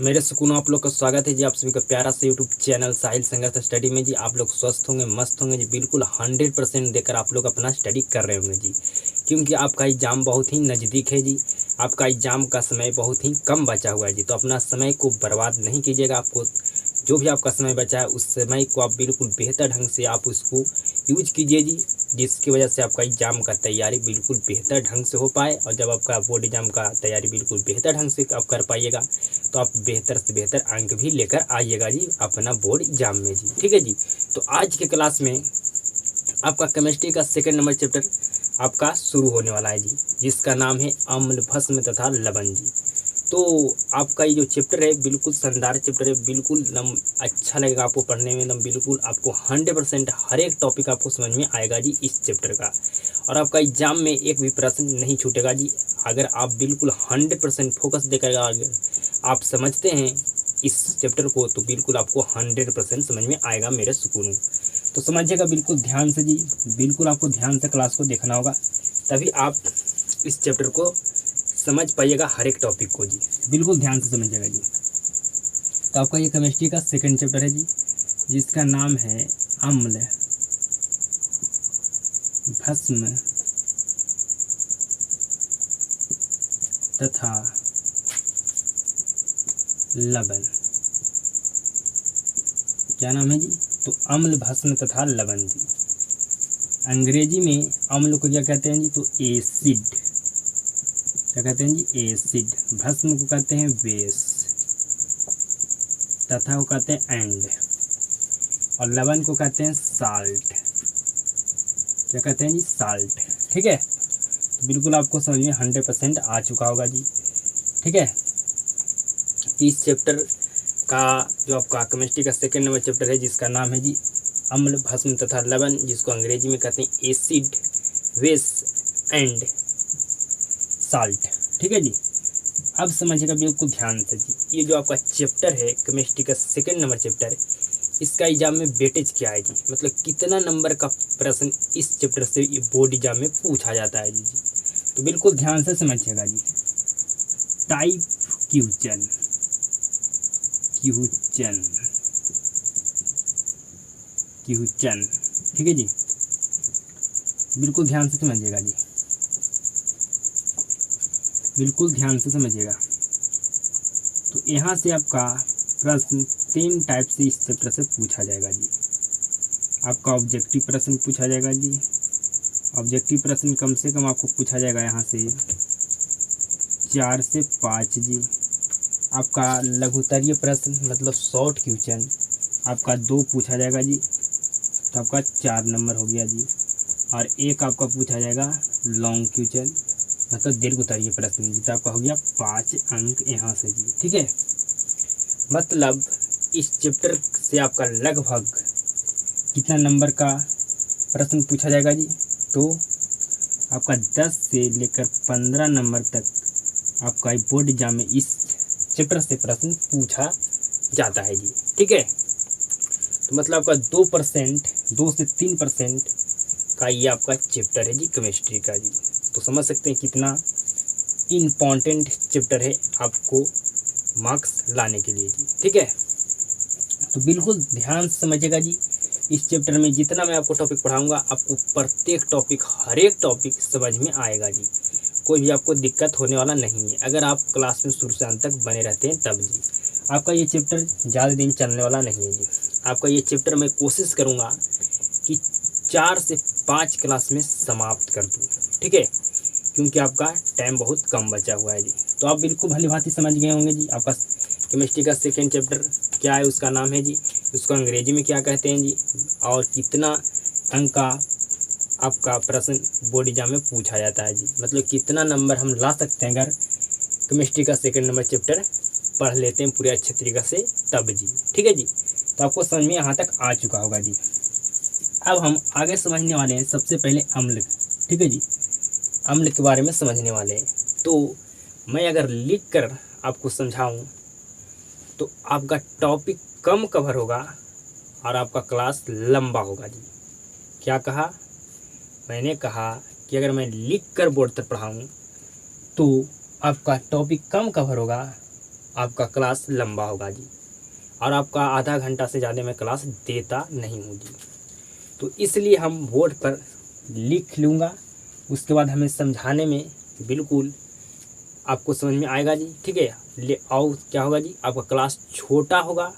मेरे सुकून आप लोग का स्वागत है जी। आप सभी का प्यारा सा यूट्यूब चैनल साहिल संघर्ष स्टडी में जी। आप लोग स्वस्थ होंगे, मस्त होंगे जी। बिल्कुल 100% देकर आप लोग अपना स्टडी कर रहे होंगे जी, क्योंकि आपका एग्जाम बहुत ही नज़दीक है जी। आपका एग्जाम का समय बहुत ही कम बचा हुआ है जी। तो अपना समय को बर्बाद नहीं कीजिएगा। आपको जो भी आपका समय बचा है उस समय को आप बिल्कुल बेहतर ढंग से आप उसको यूज कीजिए जी, जिसकी वजह से आपका एग्जाम का तैयारी बिल्कुल बेहतर ढंग से हो पाए। और जब आपका बोर्ड एग्जाम का तैयारी बिल्कुल बेहतर ढंग से आप कर पाइएगा तो आप बेहतर से बेहतर अंक भी लेकर आइएगा जी अपना बोर्ड एग्जाम में जी। ठीक है जी। तो आज के क्लास में आपका केमिस्ट्री का सेकंड नंबर चैप्टर आपका शुरू होने वाला है जी, जिसका नाम है अम्ल, भस्म तथा लवण जी। तो आपका ये जो चैप्टर है बिल्कुल शानदार चैप्टर है। बिल्कुल एकदम अच्छा लगेगा आपको पढ़ने में। एकदम बिल्कुल आपको 100% हर एक टॉपिक आपको समझ में आएगा जी इस चैप्टर का। और आपका एग्जाम में एक भी प्रश्न नहीं छूटेगा जी। अगर आप बिल्कुल 100% फोकस देकर अगर आप समझते हैं इस चैप्टर को तो बिल्कुल आपको 100% समझ में आएगा मेरे सुकून। तो समझिएगा बिल्कुल ध्यान से जी। बिल्कुल आपको ध्यान से क्लास को देखना होगा, तभी आप इस चैप्टर को समझ पाइएगा, हर एक टॉपिक को जी। बिल्कुल ध्यान से समझिएगा जी। तो आपका ये केमिस्ट्री का सेकंड चैप्टर है जी, जिसका नाम है अम्ल, भस्म तथा लवण। क्या नाम है जी? तो अम्ल, भस्म तथा लवण जी। अंग्रेजी में अम्ल को क्या कहते हैं जी? तो एसिड। क्या कहते हैं जी? एसिड। भस्म को कहते हैं बेस, तथा को कहते हैं एंड, और लवण को कहते हैं साल्ट। क्या कहते हैं जी? साल्ट। ठीक है। बिल्कुल आपको समझ में 100% आ चुका होगा जी। ठीक है। तो इस चैप्टर का जो आपका केमिस्ट्री का सेकंड नंबर चैप्टर है, जिसका नाम है जी अम्ल, भस्म तथा लवण, जिसको अंग्रेजी में कहते हैं एसिड, बेस एंड साल्ट। ठीक है जी। अब समझिएगा बिल्कुल ध्यान से जी। ये जो आपका चैप्टर है केमिस्ट्री का सेकंड नंबर चैप्टर, इसका एग्जाम में वेटेज क्या है जी? मतलब कितना नंबर का प्रश्न इस चैप्टर से बोर्ड एग्जाम में पूछा जाता है जी। तो बिल्कुल ध्यान से समझिएगा जी। Type question, question, question. ठीक है जी। बिल्कुल ध्यान से समझिएगा जी। बिल्कुल ध्यान से समझिएगा। तो यहाँ से आपका प्रश्न 3 टाइप से इस चैप्टर से पूछा जाएगा जी। आपका ऑब्जेक्टिव प्रश्न पूछा जाएगा जी। ऑब्जेक्टिव प्रश्न कम से कम आपको पूछा जाएगा यहाँ से 4 से 5 जी। आपका लघुत्तरीय प्रश्न मतलब शॉर्ट क्वेश्चन आपका 2 पूछा जाएगा जी, तो आपका 4 नंबर हो गया जी। और एक आपका पूछा जाएगा लॉन्ग क्वेश्चन मतलब दीर्घोत्तरीय प्रश्न जी, तो आपका हो गया 5 अंक यहाँ से जी। ठीक है। मतलब इस चैप्टर से आपका लगभग कितना नंबर का प्रश्न पूछा जाएगा जी? तो आपका 10 से लेकर 15 नंबर तक आपका बोर्ड एग्जाम में इस चैप्टर से प्रश्न पूछा जाता है जी। ठीक है। तो मतलब आपका 2%, 2 से 3% का ये आपका चैप्टर है जी केमिस्ट्री का जी। तो समझ सकते हैं कितना इम्पॉर्टेंट चैप्टर है आपको मार्क्स लाने के लिए जी। ठीक है। तो बिल्कुल ध्यान से समझिएगा जी। इस चैप्टर में जितना मैं आपको टॉपिक पढ़ाऊंगा, आपको प्रत्येक टॉपिक, हर एक टॉपिक समझ में आएगा जी। कोई भी आपको दिक्कत होने वाला नहीं है, अगर आप क्लास में शुरू से अंत तक बने रहते हैं तब जी। आपका ये चैप्टर ज़्यादा दिन चलने वाला नहीं है जी। आपका ये चैप्टर मैं कोशिश करूँगा कि 4 से 5 क्लास में समाप्त कर दूँ। ठीक है, क्योंकि आपका टाइम बहुत कम बचा हुआ है जी। तो आप बिल्कुल भली भांति समझ गए होंगे जी। आपका केमिस्ट्री का सेकेंड चैप्टर क्या है, उसका नाम है जी, उसको अंग्रेजी में क्या कहते हैं जी, और कितना अंक का आपका प्रश्न बोर्ड एग्जाम में पूछा जाता है जी। मतलब कितना नंबर हम ला सकते हैं अगर केमिस्ट्री का सेकंड नंबर चैप्टर पढ़ लेते हैं पूरे अच्छे तरीके से तब जी। ठीक है जी। तो आपको समझ में यहाँ तक आ चुका होगा जी। अब हम आगे समझने वाले हैं सबसे पहले अम्ल। ठीक है जी। अम्ल के बारे में समझने वाले हैं। तो मैं अगर लिख कर आपको समझाऊं तो आपका टॉपिक कम कवर होगा और आपका क्लास लंबा होगा जी। क्या कहा? मैंने कहा कि अगर मैं लिख कर बोर्ड तक पढ़ाऊँ तो आपका टॉपिक कम कवर होगा आपका क्लास लंबा होगा जी, और आपका आधा घंटा से ज़्यादा मैं क्लास देता नहीं हूँ जी। तो इसलिए हम बोर्ड पर लिख लूँगा, उसके बाद हमें समझाने में बिल्कुल आपको समझ में आएगा जी। ठीक है, और क्या होगा जी, आपका क्लास छोटा होगा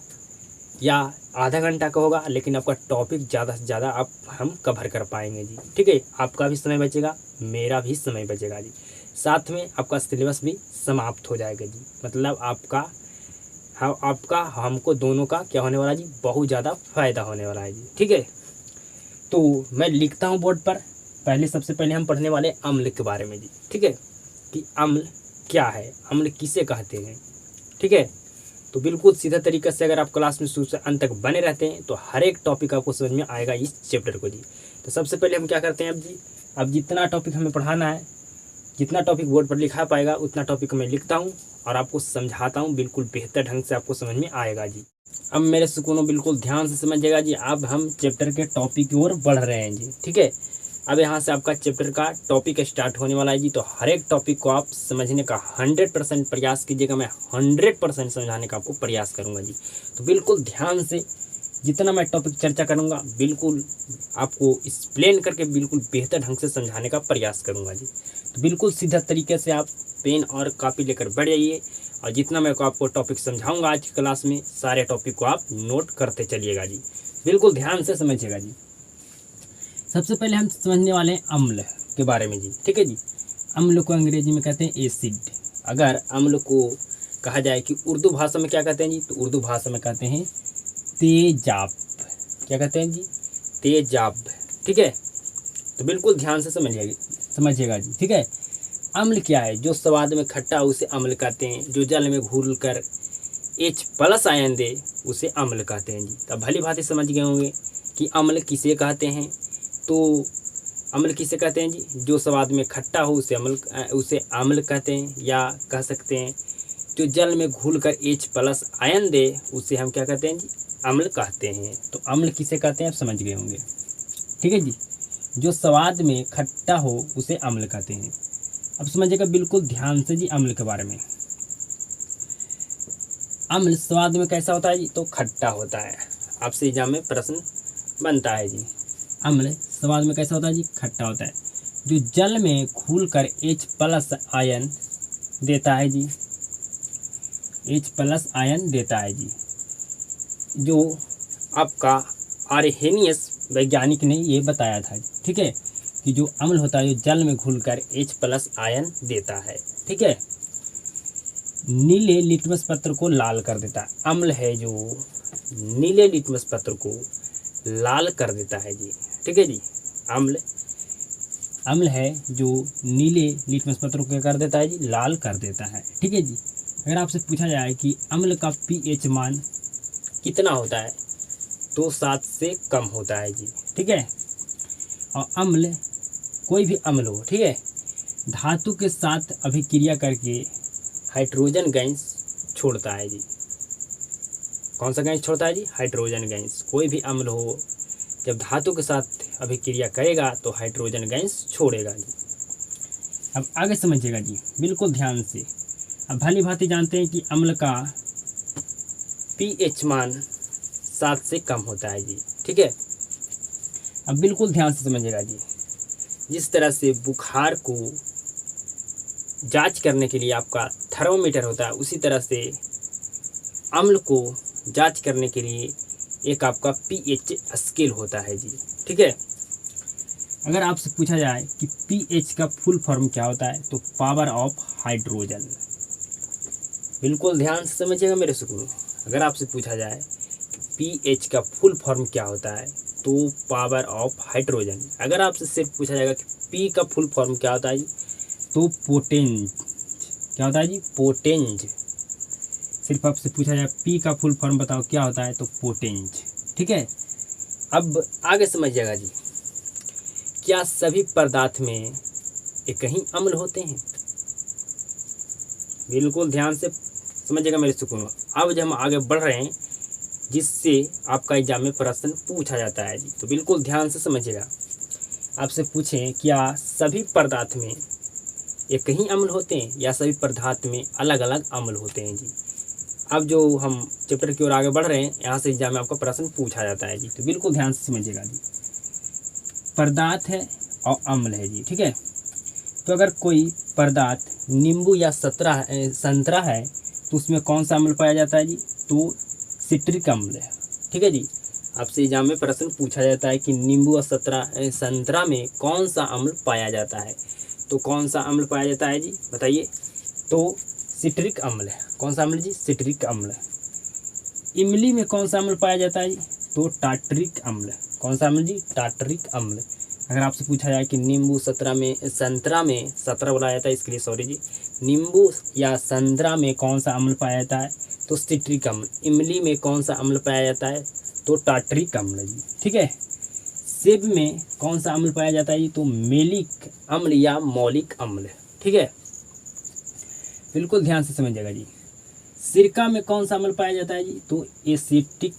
या आधा घंटा का होगा, लेकिन आपका टॉपिक ज़्यादा से ज़्यादा हम कवर कर पाएंगे जी। ठीक है, आपका भी समय बचेगा, मेरा भी समय बचेगा जी, साथ में आपका सिलेबस भी समाप्त हो जाएगा जी। मतलब आपका हमको दोनों का क्या होने वाला जी, बहुत ज़्यादा फायदा होने वाला है जी। ठीक है, तो मैं लिखता हूँ बोर्ड पर। सबसे पहले हम पढ़ने वाले अम्ल के बारे में जी। ठीक है, कि अम्ल क्या है, अम्ल किसे कहते हैं। ठीक है, तो बिल्कुल सीधा तरीके से अगर आप क्लास में शुरू से अंत तक बने रहते हैं तो हर एक टॉपिक आपको समझ में आएगा इस चैप्टर को जी। तो सबसे पहले हम क्या करते हैं अब जितना टॉपिक हमें पढ़ाना है, जितना टॉपिक बोर्ड पर लिखा पाएगा उतना टॉपिक मैं लिखता हूँ और आपको समझाता हूँ, बिल्कुल बेहतर ढंग से आपको समझ में आएगा जी। अब मेरे सुकूनों बिल्कुल ध्यान से समझिएगा जी। अब हम चैप्टर के टॉपिक की ओर बढ़ रहे हैं जी। ठीक है, अब यहाँ से आपका चैप्टर का टॉपिक स्टार्ट होने वाला है जी। तो हर एक टॉपिक को आप समझने का 100% प्रयास कीजिएगा। मैं 100% समझाने का आपको प्रयास करूँगा जी। तो बिल्कुल ध्यान से जितना मैं टॉपिक चर्चा करूँगा बिल्कुल आपको एक्सप्लेन करके बिल्कुल बेहतर ढंग से समझाने का प्रयास करूँगा जी। तो बिल्कुल सीधा तरीके से आप पेन और कॉपी लेकर बैठ जाइए और जितना मैं आपको टॉपिक समझाऊंगा आज की क्लास में सारे टॉपिक को आप नोट करते चलिएगा जी। बिल्कुल ध्यान से समझिएगा जी। सबसे पहले हम समझने वाले हैं अम्ल के बारे में जी। ठीक है जी, अम्ल को अंग्रेजी में कहते हैं एसिड। अगर अम्ल को कहा जाए कि उर्दू भाषा में क्या कहते हैं जी, तो उर्दू भाषा में कहते हैं तेजाब। क्या कहते हैं जी, तेजाब। ठीक है, तो बिल्कुल ध्यान से समझिएगा जी। ठीक है, अम्ल क्या है, जो स्वाद में खट्टा उसे अम्ल कहते हैं, जो जल में घुल कर H+ आयन दे उसे अम्ल कहते हैं जी। तब भली भांति समझ गए होंगे कि अम्ल किसे कहते हैं। तो अम्ल किसे कहते हैं जी, जो स्वाद में खट्टा हो उसे अम्ल कहते हैं, या कह सकते हैं जो जल में घुल कर H+ आयन दे उसे हम क्या कहते हैं जी, अम्ल कहते हैं। तो अम्ल किसे कहते हैं आप समझ गए होंगे। ठीक है जी, जो स्वाद में खट्टा हो उसे अम्ल कहते हैं। अब समझिएगा बिल्कुल ध्यान से जी अम्ल के बारे में। अम्ल स्वाद में कैसा होता है जी, तो खट्टा होता है। आपसे एग्जाम में प्रश्न बनता है जी, अम्ल स्वाद में कैसा होता है जी, खट्टा होता है। जो जल में घुल कर H+ आयन देता है जी, H+ आयन देता है जी। जो आपका आर्हेनियस वैज्ञानिक ने ये बताया था। ठीक है, कि जो अम्ल होता है जो जल में घुलकर H+ आयन देता है। ठीक है, नीले लिटमस पत्र को लाल कर देता है। अम्ल है जो नीले लिटमस पत्र को लाल कर देता है जी। ठीक है जी, अम्ल है जो नीले लिटमस पत्र को क्या कर देता है जी, लाल कर देता है। ठीक है जी, अगर आपसे पूछा जाए कि अम्ल का pH मान कितना होता है, तो 7 से कम होता है जी। ठीक है, और अम्ल कोई भी अम्ल हो, ठीक है, धातु के साथ अभिक्रिया करके हाइड्रोजन गैस छोड़ता है जी। कौन सा गैस छोड़ता है जी, हाइड्रोजन गैस। कोई भी अम्ल हो जब धातु के साथ अभिक्रिया करेगा तो हाइड्रोजन गैस छोड़ेगा जी। अब आगे समझिएगा जी बिल्कुल ध्यान से। अब भली भांति जानते हैं कि अम्ल का pH मान 7 से कम होता है जी। ठीक है, अब बिल्कुल ध्यान से समझिएगा जी। जिस तरह से बुखार को जांच करने के लिए आपका थर्मोमीटर होता है, उसी तरह से अम्ल को जांच करने के लिए एक आपका pH स्केल होता है जी। ठीक है, अगर आपसे पूछा जाए कि pH का फुल फॉर्म क्या होता है, तो पावर ऑफ हाइड्रोजन। बिल्कुल ध्यान से समझिएगा मेरे सुकून। अगर आपसे पूछा जाए कि pH का फुल फॉर्म क्या होता है, तो पावर ऑफ हाइड्रोजन। अगर आपसे सिर्फ पूछा जाएगा कि P का फुल फॉर्म क्या होता है जी, तो पोटेंज। क्या होता है जी, पोटेंज। सिर्फ आपसे पूछा जाए P का फुल फॉर्म बताओ क्या होता है, तो पोटेंज। ठीक है, अब आगे समझिएगा जी। क्या सभी पदार्थ में एक ही अम्ल होते हैं? बिल्कुल ध्यान से समझिएगा मेरे सुकून। अब जब हम आगे बढ़ रहे हैं जिससे आपका एग्जाम में प्रश्न पूछा जाता है जी, तो बिल्कुल ध्यान से समझिएगा। आपसे पूछें क्या सभी पदार्थ में एक ही अम्ल होते हैं या सभी पदार्थ में अलग अलग अम्ल होते हैं जी। अब जो हम चैप्टर की ओर आगे बढ़ रहे हैं, यहाँ से एग्जाम में आपका प्रश्न पूछा जाता है जी, तो बिल्कुल ध्यान से समझिएगा जी। पदार्थ है और अम्ल है जी, ठीक है। तो अगर कोई पदार्थ नींबू या संतरा है तो उसमें कौन सा अम्ल पाया जाता है जी, तो सिट्रिक अम्ल है, ठीक है जी। आपसे एग्जाम में प्रश्न पूछा जाता है कि नींबू और संतरा में कौन सा अम्ल पाया जाता है, तो कौन सा अम्ल पाया जाता है जी, बताइए। तो सिट्रिक अम्ल है। कौन सा अम्ल जी, सिट्रिक अम्ल। इमली में कौन सा अम्ल पाया जाता है जी, तो टार्टरिक अम्ल। कौन सा अम्ल जी, टार्टरिक अम्ल। अगर आपसे पूछा जाए कि नींबू संतरा में सतरा बुलाया जाता है, इसके लिए सॉरी जी, नींबू या संतरा में कौन सा अम्ल पाया जाता है, तो सिट्रिक अम्ल। इमली में कौन सा अम्ल पाया जाता है, तो टार्टरिक अम्ल जी, ठीक है। सेब में कौन सा अम्ल पाया जाता है जी, तो मेलिक अम्ल या मौलिक अम्ल, ठीक है। बिल्कुल ध्यान से समझिएगा जी। सिरका में कौन सा अम्ल पाया जाता है जी, तो एसिटिक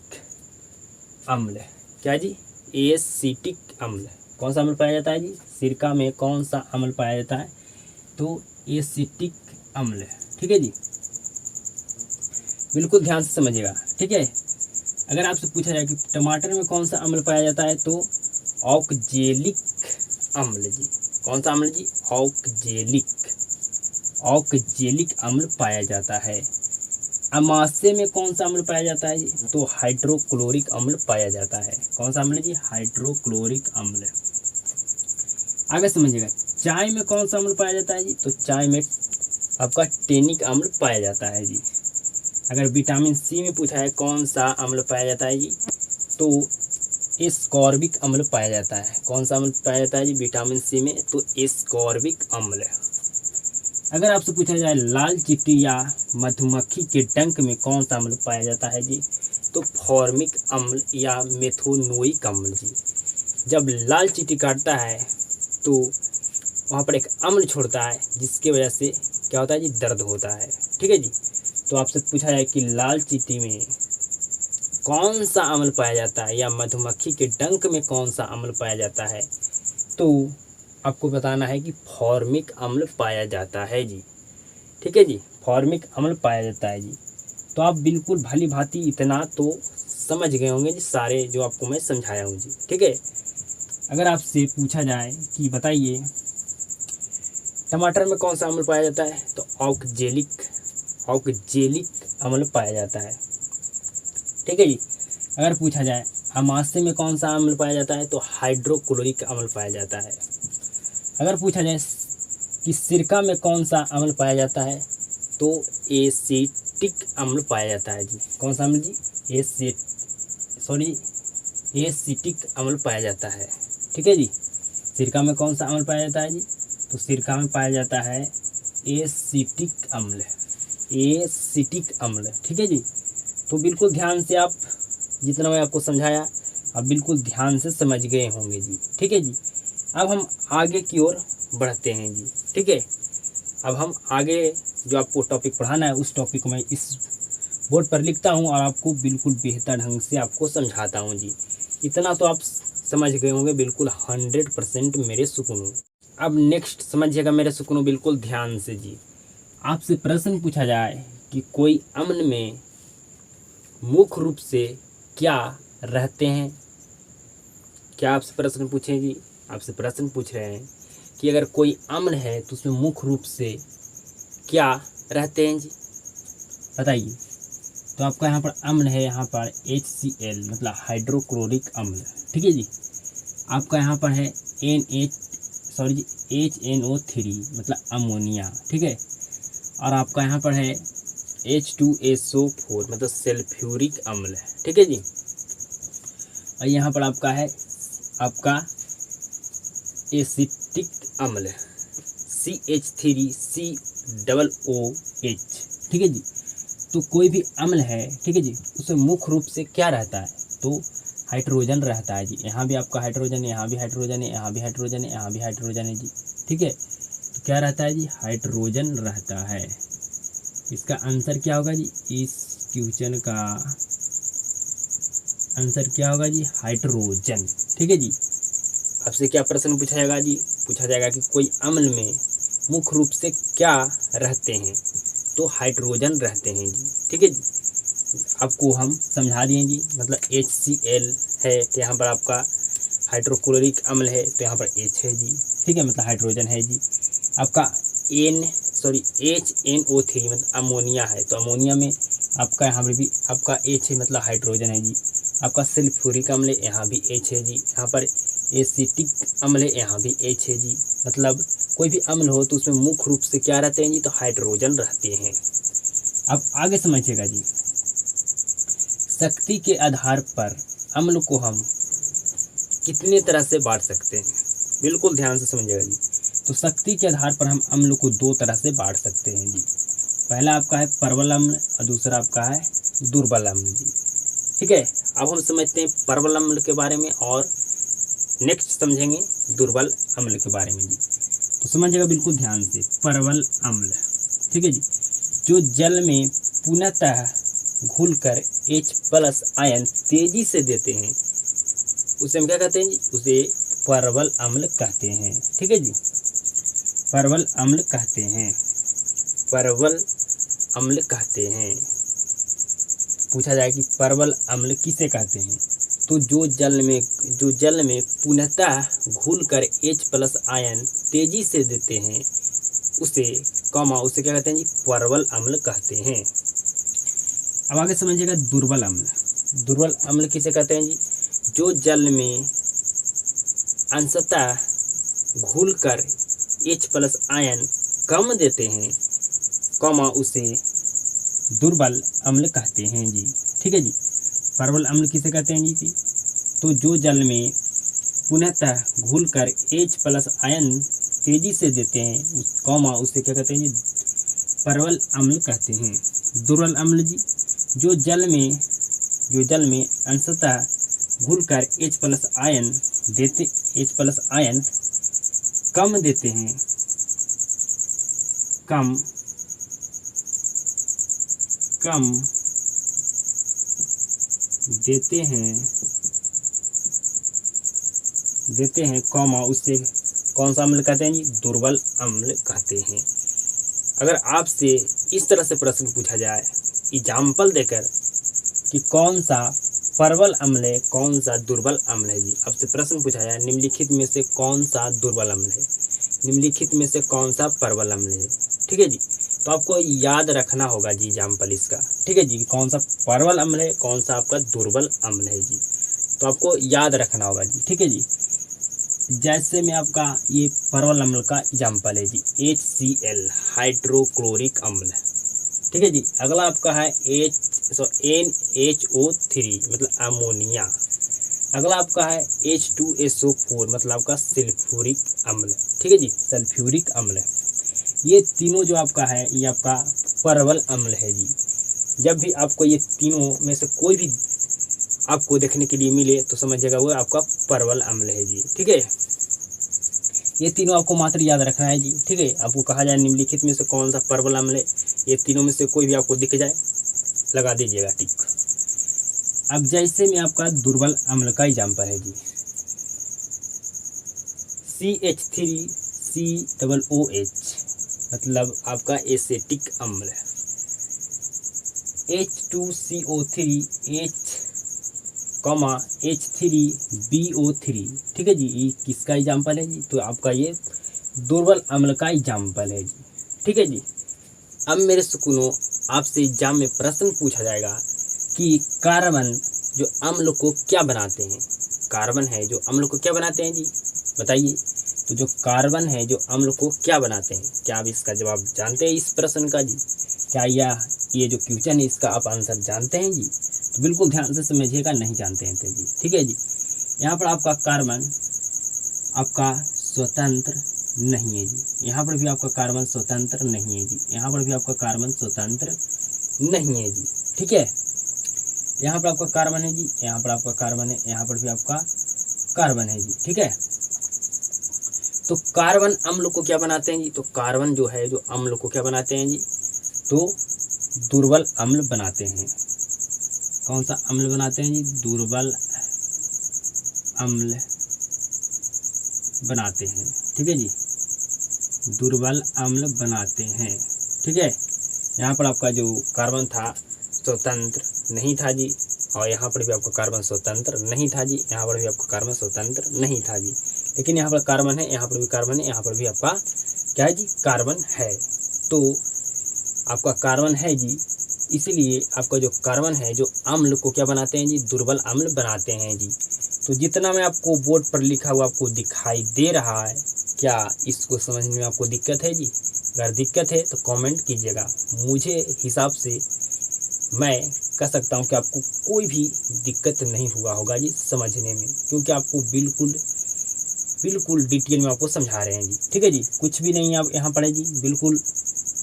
अम्ल। क्या जी, एसिटिक अम्ल। कौन सा अम्ल पाया जाता है जी, सिरका में कौन सा अम्ल पाया जाता है, तो एसिटिक अम्ल, ठीक है जी। बिल्कुल ध्यान से समझिएगा, ठीक है। अगर आपसे पूछा जाए कि टमाटर में कौन सा अम्ल पाया जाता है, तो ऑक्जेलिक अम्ल जी। कौन सा अम्ल जी, ऑक्जेलिक अम्ल पाया जाता है। अमाशय में कौन सा अम्ल पाया जाता है जी, तो हाइड्रोक्लोरिक अम्ल पाया जाता है। कौन सा अम्ल जी, हाइड्रोक्लोरिक अम्ल। आगे समझिएगा, चाय में कौन सा अम्ल पाया जाता है जी, तो चाय में आपका टेनिक अम्ल पाया जाता है जी। अगर विटामिन सी में पूछा है कौन सा अम्ल पाया जाता है जी, तो एस्कॉर्बिक अम्ल पाया जाता है। कौन सा अम्ल पाया जाता है जी, विटामिन सी में, तो एस्कॉर्बिक अम्ल। अगर आपसे पूछा जाए लाल चींटी या मधुमक्खी के डंक में कौन सा अम्ल पाया जाता है जी, तो फॉर्मिक अम्ल या मेथोनोइक अम्ल जी। जब लाल चींटी काटता है तो वहाँ पर एक अम्ल छोड़ता है, जिसकी वजह से क्या होता है जी, दर्द होता है, ठीक है जी। तो आपसे पूछा जाए कि लाल चींटी में कौन सा अम्ल पाया जाता है या मधुमक्खी के डंक में कौन सा अम्ल पाया जाता है, तो आपको बताना है कि फॉर्मिक अम्ल पाया जाता है जी, ठीक है जी। फॉर्मिक अम्ल पाया जाता है जी। तो आप बिल्कुल भली भांति इतना तो समझ गए होंगे जी, सारे जो आपको मैं समझाया हूँ जी, ठीक है। अगर आपसे पूछा जाए कि बताइए टमाटर में कौन सा अम्ल पाया जाता है, तो ऑक्जेलिक अम्ल पाया जाता है, ठीक है जी। अगर पूछा जाए अमाशय में कौन सा अम्ल पाया जाता है, तो हाइड्रोक्लोरिक अम्ल पाया जाता है। अगर पूछा जाए कि सिरका में कौन सा अम्ल पाया जाता है, तो एसिटिक अम्ल पाया जाता है जी। कौन सा अम्ल जी, एसिटिक अम्ल पाया जाता है, ठीक है जी। सिरका में कौन सा अम्ल पाया जाता है जी, तो सिरका में पाया जाता है एसिटिक अम्ल, ठीक है जी। तो बिल्कुल ध्यान से आप, जितना मैं आपको समझाया आप बिल्कुल ध्यान से समझ गए होंगे जी, ठीक है जी। अब हम आगे की ओर बढ़ते हैं जी, ठीक है। अब हम आगे जो आपको टॉपिक पढ़ाना है उस टॉपिक को मैं इस बोर्ड पर लिखता हूँ और आपको बिल्कुल बेहतर ढंग से आपको समझाता हूँ जी। इतना तो आप समझ गए होंगे बिल्कुल 100% मेरे सुकूनों। अब नेक्स्ट समझिएगा मेरे सुकूनों बिल्कुल ध्यान से जी। आपसे प्रश्न पूछा जाए कि कोई अम्ल में मुख्य रूप से क्या रहते हैं, क्या आपसे प्रश्न पूछे जी, आपसे प्रश्न पूछ रहे हैं कि अगर कोई अम्ल है तो उसमें मुख्य रूप से क्या रहते हैं जी, बताइए। तो आपका यहाँ पर अम्ल है, यहाँ पर HCl मतलब हाइड्रोक्लोरिक अम्ल, ठीक है जी। आपका यहाँ पर है HNO3 मतलब अमोनिया, ठीक है। और आपका यहाँ पर है H2SO4 मतलब सल्फ्यूरिक अम्ल, ठीक है जी। और यहाँ पर आपका है आपका एसिटिक अम्ल CH3COOH, ठीक है जी। तो कोई भी अम्ल है, ठीक है जी, उसमें मुख्य रूप से क्या रहता है, तो हाइड्रोजन रहता है जी। यहाँ भी आपका हाइड्रोजन है, यहाँ भी हाइड्रोजन है, यहाँ भी हाइड्रोजन है, यहाँ भी हाइड्रोजन है जी, ठीक है। तो क्या रहता है जी, हाइड्रोजन रहता है। इसका आंसर क्या होगा जी, इस क्वेश्चन का आंसर क्या होगा जी, हाइड्रोजन, ठीक है जी। आपसे क्या प्रश्न पूछा जाएगा जी, पूछा जाएगा कि कोई अम्ल में मुख्य रूप से क्या रहते हैं, तो हाइड्रोजन रहते हैं जी, ठीक है जी। आपको हम समझा दिए जी। मतलब HCl है तो यहाँ पर आपका हाइड्रोक्लोरिक अम्ल है तो यहाँ पर H है जी, ठीक है, मतलब हाइड्रोजन है जी। आपका HNO3 मतलब अमोनिया है तो अमोनिया में आपका यहाँ पर भी आपका H है, मतलब हाइड्रोजन है जी। आपका सल्फ्यूरिक अम्ल है, यहाँ भी H है जी। यहाँ पर एसिटिक अम्ल है, यहाँ भी H है जी। मतलब कोई भी अम्ल हो तो उसमें मुख्य रूप से क्या रहते हैं जी, तो हाइड्रोजन रहते हैं। अब आगे समझिएगा जी, शक्ति के आधार पर अम्ल को हम कितने तरह से बांट सकते हैं, बिल्कुल ध्यान से समझिएगा जी। तो शक्ति के आधार पर हम अम्ल को दो तरह से बांट सकते हैं जी। पहला आपका है प्रबल अम्ल और दूसरा आपका है दुर्बल अम्ल जी, ठीक है। अब हम समझते हैं प्रबल अम्ल के बारे में और नेक्स्ट समझेंगे दुर्बल अम्ल के बारे में जी। तो समझिएगा बिल्कुल ध्यान से, प्रबल अम्ल, ठीक है जी, जो जल में पुनः घुलकर H+ आयन तेजी से देते हैं उसे हम क्या कहते हैं जी, उसे प्रबल अम्ल कहते हैं, ठीक है जी, प्रबल अम्ल कहते हैं, प्रबल अम्ल कहते हैं। पूछा जाए कि प्रबल अम्ल किसे कहते हैं, तो जो जल में पुनः घुलकर H+ आयन तेजी से देते हैं उसे क्या कहते हैं जी, प्रबल अम्ल कहते हैं। अब आगे समझिएगा दुर्बल अम्ल। दुर्बल अम्ल किसे कहते हैं जी, जो जल में अंशतः घुलकर H+ आयन कम देते हैं, उसे दुर्बल अम्ल कहते हैं जी, ठीक है जी। प्रबल अम्ल किसे कहते हैं जी, तो जो जल में पुनः घुलकर H+ आयन तेजी से देते हैं उसे क्या कहते हैं जी, प्रबल अम्ल कहते हैं। दुर्बल अम्ल जी, जो जल में अंशतः घुलकर H+ आयन कम देते हैं, कम देते हैं उससे कौन सा अम्ल कहते हैं जी, दुर्बल अम्ल कहते हैं। अगर आपसे इस तरह से प्रश्न पूछा जाए एग्जाम्पल देकर कि कौन सा प्रबल अम्ल है कौन सा दुर्बल अम्ल है जी, आपसे प्रश्न पूछा जाए निम्नलिखित में से कौन सा दुर्बल अम्ल है, निम्नलिखित में से कौन सा प्रबल अम्ल है, ठीक है जी, तो आपको याद रखना होगा जी एग्जाम्पल इसका, ठीक है जी, कौन सा प्रबल अम्ल है कौन सा आपका दुर्बल अम्ल है जी, तो आपको याद रखना होगा जी, ठीक है जी। जैसे में आपका ये प्रबल अम्ल का एग्जाम्पल है जी, HCl हाइड्रोक्लोरिक अम्ल, ठीक है जी। अगला आपका है NHO3 मतलब अमोनिया। अगला आपका है H2SO4 मतलब आपका सल्फ्यूरिक अम्ल, ठीक है जी, सल्फ्यूरिक अम्ल। ये तीनों जो आपका है ये आपका प्रबल अम्ल है जी। जब भी आपको ये तीनों में से कोई भी आपको देखने के लिए मिले तो समझिएगा वो आपका प्रबल अम्ल है जी, ठीक है। ये तीनों आपको मात्र याद रखना है जी, ठीक है। आपको कहा जाए निम्नलिखित में से कौन सा प्रबल अम्ल है, ये तीनों में से कोई भी आपको दिख जाए लगा दीजिएगा टिक। अब जैसे में आपका दुर्बल अम्ल का एग्जाम्पल है जी, CH3COOH मतलब आपका एसिटिक अम्ल, H2CO3H3BO3, ठीक है जी, ये किसका एग्जाम्पल है जी, तो आपका ये दुर्बल अम्ल का एग्जाम्पल है जी, ठीक है जी। अब मेरे सुकूनों आपसे एग्जाम में प्रश्न पूछा जाएगा कि कार्बन जो अम्ल को क्या बनाते हैं, कार्बन है जो अम्ल को क्या बनाते हैं जी, बताइए। तो जो कार्बन है जो अम्ल को क्या बनाते हैं, क्या आप इसका जवाब जानते हैं इस प्रश्न का जी, क्या ये जो क्वेश्चन है इसका आप आंसर जानते हैं जी, तो बिल्कुल ध्यान से समझिएगा, नहीं जानते हैं तो जी, ठीक है जी। यहाँ पर आपका कार्बन आपका स्वतंत्र नहीं है जी, यहाँ पर भी आपका कार्बन स्वतंत्र नहीं है जी, यहाँ पर भी आपका कार्बन स्वतंत्र नहीं है जी, ठीक है। यहाँ पर आपका कार्बन है जी, यहाँ पर आपका कार्बन है, यहाँ पर भी आपका कार्बन है जी, ठीक है। तो कार्बन अम्ल को क्या बनाते हैं जी, तो कार्बन जो है जो अम्ल को क्या बनाते हैं जी, तो दुर्बल अम्ल बनाते हैं। कौन सा अम्ल बनाते हैं जी, दुर्बल अम्ल बनाते हैं, ठीक है जी, दुर्बल अम्ल बनाते हैं, ठीक है। यहाँ पर आपका जो कार्बन था स्वतंत्र नहीं था जी, और यहाँ पर भी आपका कार्बन स्वतंत्र नहीं था जी, यहाँ पर भी आपका कार्बन स्वतंत्र नहीं था जी। लेकिन यहाँ पर कार्बन है, यहाँ पर भी कार्बन है, यहाँ पर भी आपका क्या है जी, कार्बन है। तो आपका कार्बन है जी, इसीलिए आपका जो कार्बन है जो अम्ल को क्या बनाते हैं जी, दुर्बल अम्ल बनाते हैं जी। तो जितना मैं आपको बोर्ड पर लिखा हुआ आपको दिखाई दे रहा है, क्या इसको समझने में आपको दिक्कत है जी? अगर दिक्कत है तो कमेंट कीजिएगा। मुझे हिसाब से मैं कह सकता हूँ कि आपको कोई भी दिक्कत नहीं हुआ होगा जी समझने में, क्योंकि आपको बिल्कुल डिटेल में आपको समझा रहे हैं जी। ठीक है जी, कुछ भी नहीं आप यहाँ पढ़े जी, बिल्कुल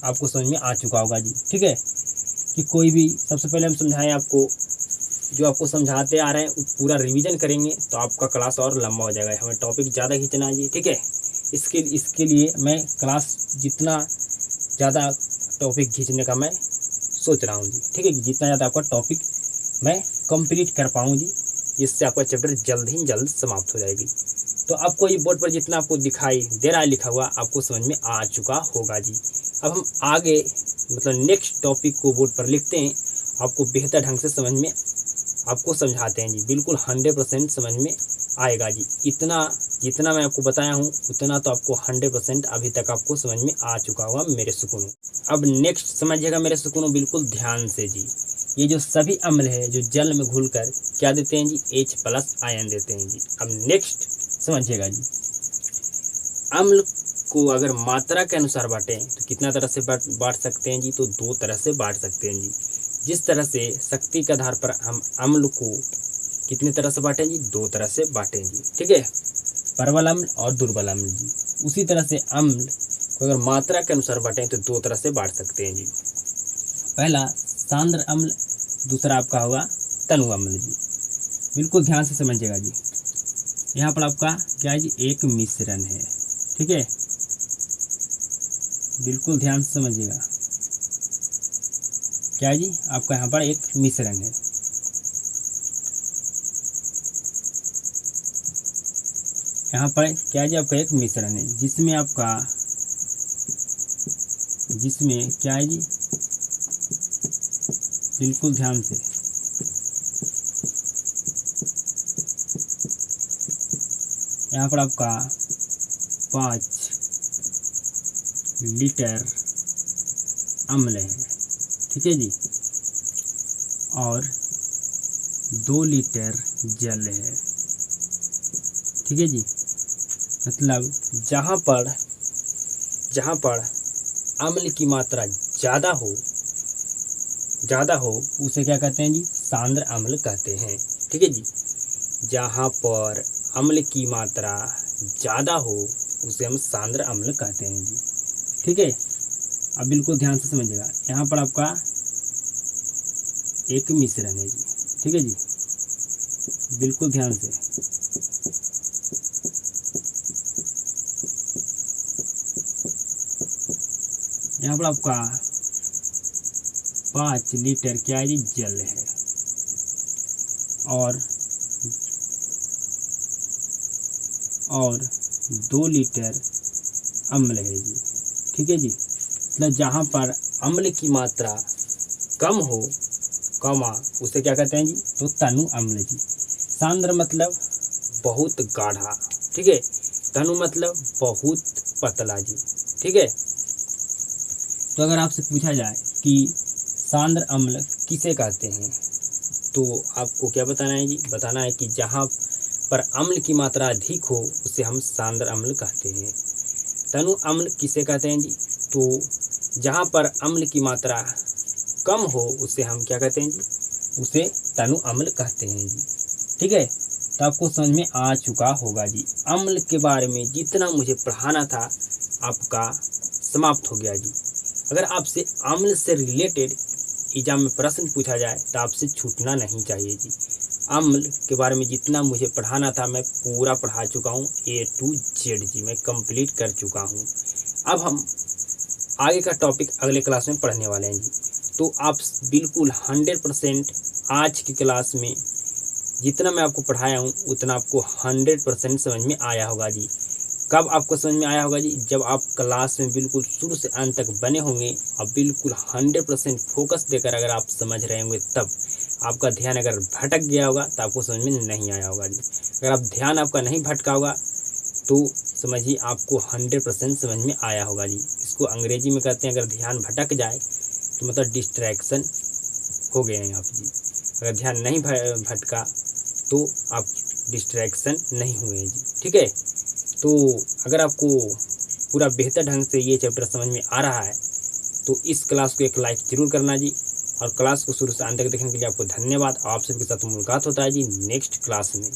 आपको समझ में आ चुका होगा जी। ठीक है, कि कोई भी सबसे पहले हम समझाएं आपको, जो आपको समझाते आ रहे हैं पूरा रिवीजन करेंगे तो आपका क्लास और लंबा हो जाएगा। हमें टॉपिक ज़्यादा खींचना है जी। ठीक है, इसके लिए मैं क्लास जितना ज़्यादा टॉपिक खींचने का मैं सोच रहा हूँ जी। ठीक है, जितना ज़्यादा आपका टॉपिक मैं कंप्लीट कर पाऊँ जी, जिससे आपका चैप्टर जल्द ही जल्द समाप्त हो जाएगी। तो आपको ये बोर्ड पर जितना आपको दिखाई दे रहा है लिखा हुआ, आपको समझ में आ चुका होगा जी। अब हम आगे मतलब नेक्स्ट टॉपिक को बोर्ड पर लिखते हैं, आपको बेहतर ढंग से समझ में आपको समझाते हैं जी। बिल्कुल 100% समझ में आएगा जी। इतना जितना मैं आपको बताया हूँ उतना तो आपको 100% अभी तक आपको समझ में आ चुका होगा मेरे सुकूनों। अब नेक्स्ट समझिएगा मेरे सुकूनों बिल्कुल ध्यान से जी। ये जो सभी अम्ल है जो जल में घुलकर क्या देते हैं जी, H+ आयन देते हैं जी। अब नेक्स्ट समझिएगा जी, अम्ल को अगर मात्रा के अनुसार बांटें तो कितना तरह से बांट सकते हैं जी, तो 2 तरह से बांट सकते हैं जी। जिस तरह से शक्ति के आधार पर हम अम्ल को कितने तरह से बांटें जी, 2 तरह से बांटें जी। ठीक है, प्रबल अम्ल और दुर्बल अम्ल जी। उसी तरह से अम्ल को अगर मात्रा के अनुसार बांटें तो 2 तरह से बांट सकते हैं जी। पहला सांद्र अम्ल, दूसरा आपका होगा तनु अम्ल जी। बिल्कुल ध्यान से समझिएगा जी। यहाँ पर आपका क्या है जी, एक मिश्रण है। ठीक है, बिल्कुल ध्यान से समझिएगा। क्या है जी, आपका यहाँ पर एक मिश्रण है। यहाँ पर क्या है जी, आपका एक मिश्रण है जिसमें क्या है जी, बिल्कुल ध्यान से यहाँ पर आपका 5 लीटर अम्ल है। ठीक है जी, और 2 लीटर जल है। ठीक है जी, मतलब जहाँ पर अम्ल की मात्रा ज़्यादा हो उसे क्या कहते हैं जी, सांद्र अम्ल कहते हैं। ठीक है जी, जहाँ पर अम्ल की मात्रा ज़्यादा हो उसे हम सांद्र अम्ल कहते हैं जी। ठीक है, अब बिल्कुल ध्यान से समझिएगा। यहाँ पर आपका एक मिश्रण है जी। ठीक है जी, बिल्कुल ध्यान से। यहाँ पर आपका 5 लीटर क्या है जी, जल है, और 2 लीटर अम्ल है जी। ठीक है जी, मतलब जहाँ पर अम्ल की मात्रा कम हो उसे क्या कहते हैं जी, तो तनु अम्ल जी। सांद्र मतलब बहुत गाढ़ा। ठीक है, तनु मतलब बहुत पतला जी। ठीक है, तो अगर आपसे पूछा जाए कि सांद्र अम्ल किसे कहते हैं तो आपको क्या बताना है जी, बताना है कि जहाँ पर अम्ल की मात्रा अधिक हो उसे हम सांद्र अम्ल कहते हैं। तनु अम्ल किसे कहते हैं जी, तो जहाँ पर अम्ल की मात्रा कम हो उसे हम क्या कहते हैं जी, उसे तनु अम्ल कहते हैं जी। ठीक है, तो आपको समझ में आ चुका होगा जी। अम्ल के बारे में जितना मुझे पढ़ाना था आपका समाप्त हो गया जी। अगर आपसे अम्ल से रिलेटेड एग्जाम में प्रश्न पूछा जाए तो आपसे छूटना नहीं चाहिए जी। अम्ल के बारे में जितना मुझे पढ़ाना था मैं पूरा पढ़ा चुका हूँ, A to Z जी, मैं कंप्लीट कर चुका हूँ। अब हम आगे का टॉपिक अगले क्लास में पढ़ने वाले हैं जी। तो आप बिल्कुल 100% आज की क्लास में जितना मैं आपको पढ़ाया हूँ उतना आपको 100% समझ में आया होगा जी। कब आपको समझ में आया होगा जी, जब आप क्लास में बिल्कुल शुरू से अंत तक बने होंगे और बिल्कुल 100% फोकस देकर अगर आप समझ रहे होंगे तब आपका ध्यान अगर भटक गया होगा तो आपको समझ में नहीं आया होगा जी। अगर आप ध्यान आपका नहीं भटका होगा तो समझिए आपको 100% समझ में आया होगा जी। इसको अंग्रेजी में कहते हैं, अगर ध्यान भटक जाए तो मतलब डिस्ट्रैक्शन हो गए हैं आप जी। अगर ध्यान नहीं भटका तो आप डिस्ट्रैक्शन नहीं हुए जी, ठीक है। तो अगर आपको पूरा बेहतर ढंग से ये चैप्टर समझ में आ रहा है तो इस क्लास को एक लाइक जरूर करना जी, और क्लास को शुरू से अंत तक देखने के लिए आपको धन्यवाद। आप सबके साथ मुलाकात होता है जी नेक्स्ट क्लास में।